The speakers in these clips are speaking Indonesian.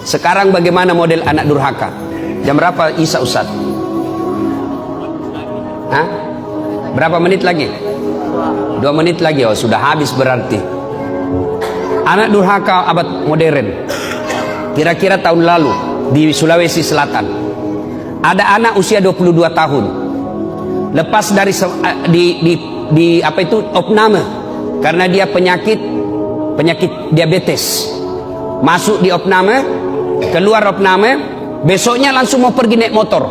Sekarang bagaimana model anak durhaka? Jam berapa Isya Ustaz? Hah? Berapa menit lagi? 2 menit lagi. Oh, sudah habis berarti. Anak durhaka abad modern. Kira-kira tahun lalu di Sulawesi Selatan ada anak usia 22 tahun. Lepas dari apa itu opname karena dia penyakit diabetes. Masuk di opname, keluar opname, besoknya langsung mau pergi naik motor.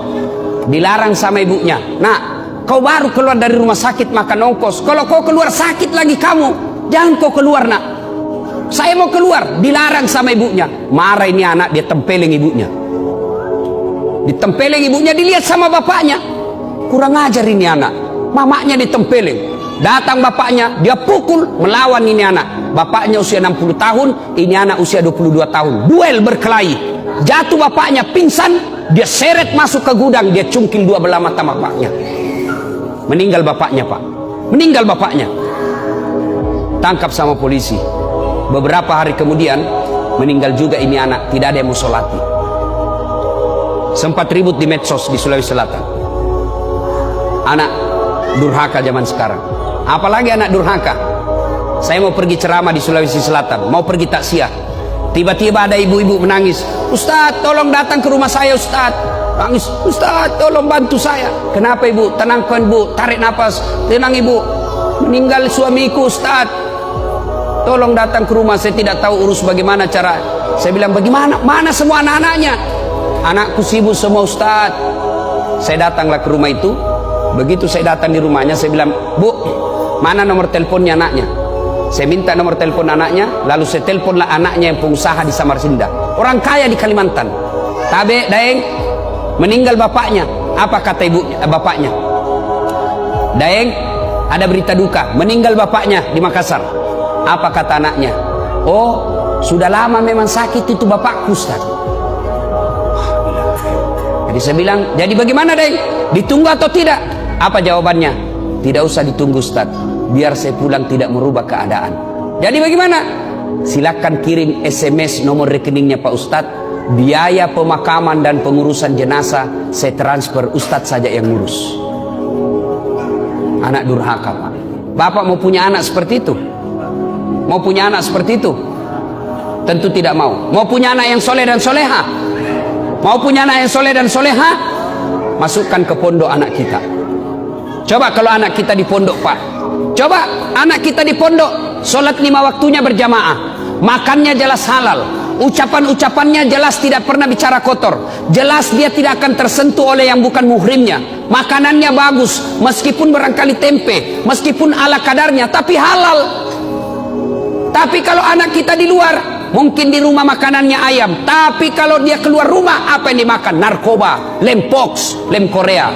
Dilarang sama ibunya. Nak, kau baru keluar dari rumah sakit makan ongkos. Kalau kau keluar sakit lagi kamu, jangan kau keluar nak. Saya mau keluar, dilarang sama ibunya. Marah ini anak, dia tempeleng ibunya. Ditempeleng ibunya, dilihat sama bapaknya. Kurang ajar ini anak. Mamanya ditempeleng. Datang bapaknya, dia pukul, melawan ini anak. Bapaknya usia 60 tahun, ini anak usia 22 tahun. Duel berkelahi. Jatuh bapaknya, pingsan, dia seret masuk ke gudang, dia cungkil 2 belah mata bapaknya. Meninggal bapaknya, Pak. Meninggal bapaknya. Tangkap sama polisi. Beberapa hari kemudian meninggal juga ini anak, tidak ada yang mau sholati. Sempat ribut di medsos di Sulawesi Selatan. Anak durhaka zaman sekarang. Apalagi anak durhaka. Saya mau pergi ceramah di Sulawesi Selatan, mau pergi taksiah. Tiba-tiba ada ibu-ibu menangis. Ustaz, tolong datang ke rumah saya Ustaz. Nangis, Ustaz, tolong bantu saya. Kenapa ibu? Tenangkan bu, tarik nafas. Tenang ibu. Meninggal suamiku Ustaz. Tolong datang ke rumah, saya tidak tahu urus bagaimana cara. Saya bilang, bagaimana? Mana semua anak-anaknya? Anakku sibuk semua Ustaz. Saya datanglah ke rumah itu. Begitu saya datang di rumahnya, saya bilang, Bu, mana nomor teleponnya anaknya? Saya minta nomor telepon anaknya, lalu saya teleponlah anaknya yang pengusaha di Samarinda. Orang kaya di Kalimantan. Tabe, Daeng, meninggal bapaknya. Apa kata bapaknya? Daeng, ada berita duka, meninggal bapaknya di Makassar. Apa kata anaknya? Oh, sudah lama memang sakit itu bapakku Ustaz. Jadi saya bilang, jadi bagaimana Daeng? Ditunggu atau tidak? Apa jawabannya? Tidak usah ditunggu Ustaz. Biar saya pulang tidak merubah keadaan. Jadi bagaimana? Silakan kirim SMS nomor rekeningnya Pak Ustaz. Biaya pemakaman dan pengurusan jenazah saya transfer, Ustaz saja yang ngurus. Anak durhaka Pak. Bapak mau punya anak seperti itu? Mau punya anak seperti itu? Tentu tidak mau. Mau punya anak yang soleh dan soleha? Mau punya anak yang soleh dan soleha? Masukkan ke pondok anak kita. Coba kalau anak kita di pondok Pak. Coba anak kita di pondok, sholat 5 waktunya berjamaah, makannya jelas halal, ucapan-ucapannya jelas tidak pernah bicara kotor, jelas dia tidak akan tersentuh oleh yang bukan muhrimnya, makanannya bagus, meskipun barangkali tempe, meskipun ala kadarnya, tapi halal. Tapi kalau anak kita di luar, mungkin di rumah makanannya ayam, tapi kalau dia keluar rumah, apa yang dimakan? Narkoba, lem pox, lem Korea.